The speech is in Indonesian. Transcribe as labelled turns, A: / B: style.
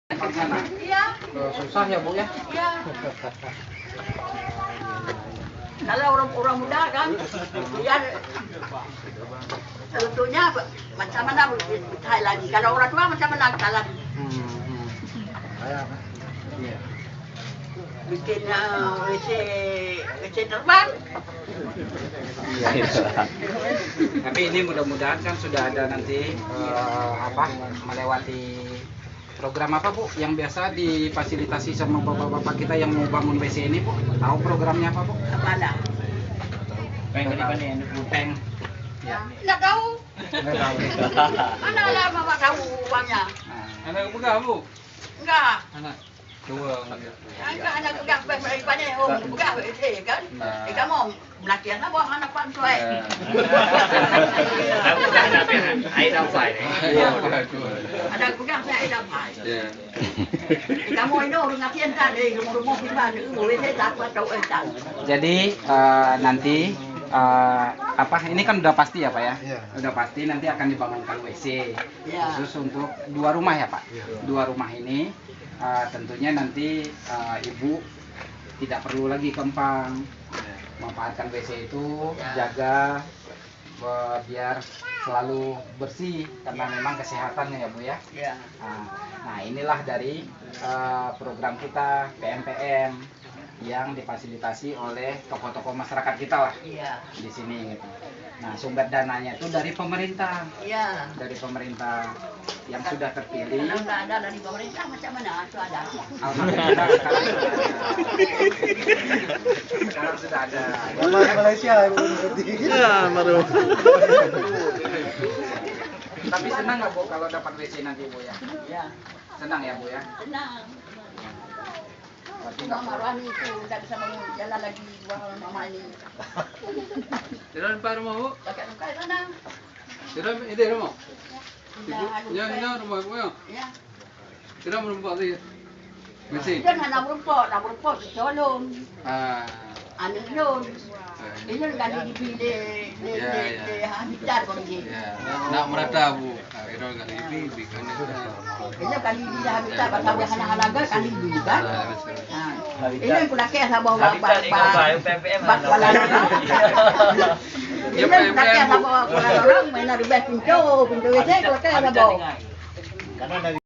A: Iya.
B: Susah ya Bu ya?
A: Iya. Kalau orang muda kan, dia sebetulnya macam mana Thailand. Kalau orang tua macam mana Thailand.
B: Iya.
A: Bikin WC terbang.
B: Iya. Tapi ini mudah-mudahan kan sudah ada nanti melewati program apa Bu yang biasa difasilitasi sama bapak-bapak kita yang mau bangun WC ini Bu? Tahu programnya apa Bu?
A: Apa ada?
B: Peng. Ya.
A: Nggak tahu.
B: Nggak tahu.
A: Mana lah mama tahu uangnya?
B: Anak pegang Bu?
A: Enggak.
B: Anak dua.
A: Enggak anak pegang banyak orang pegang WC kan? Kamu latihan apa anak pantai?
C: Ai đâu phải
A: Ada pegang saya ada pai. Kamu ini orang latihan tadi, rumah kita itu WC tak tahu entar.
B: Jadi nanti ini kan udah pasti ya Pak ya? Udah pasti nanti akan dibangunkan WC khusus untuk 2 rumah ya Pak? 2 rumah ini tentunya nanti Ibu tidak perlu lagi kempang memanfaatkan WC itu, jaga biar selalu bersih karena memang kesehatannya ya Bu ya? Nah inilah dari program kita PMPM yang difasilitasi oleh tokoh-tokoh masyarakat kita lah di sini gitu. Nah sumber dananya itu dari pemerintah, dari pemerintah yang sudah terpilih.
A: Kalau nggak ada dari pemerintah macam mana itu ada?
B: Alhamdulillah sekarang sudah ada.
D: Malaysia ya baru.
B: Tapi senang nggak Bu kalau dapat WC nanti Bu ya?
A: Iya.
B: Senang ya Bu ya?
A: Senang.
B: Berarti
A: Cuma Marwan itu tidak bisa jalan lagi dua orang mama ini.
E: Jalan Pak rumah Bu?
A: Pakai luka sana.
E: Jalan ini rumah?
A: Ya,
E: Rumah Bu ya?
A: Ya.
E: Jalan rumah tadi. Mesin.
A: Kan hanya berumpot tolong. Anu yun. Ini kan di habitat kau ni.
E: Nak merata Bu. Itu enggak lebih kan.
A: Ini kali di habitat pasal halaga kali di kan. Ini aku nak kaya sama bapak. Bak wala na. Ini aku nak kaya sama wala orang main ada pintu WC kalau kaya sama.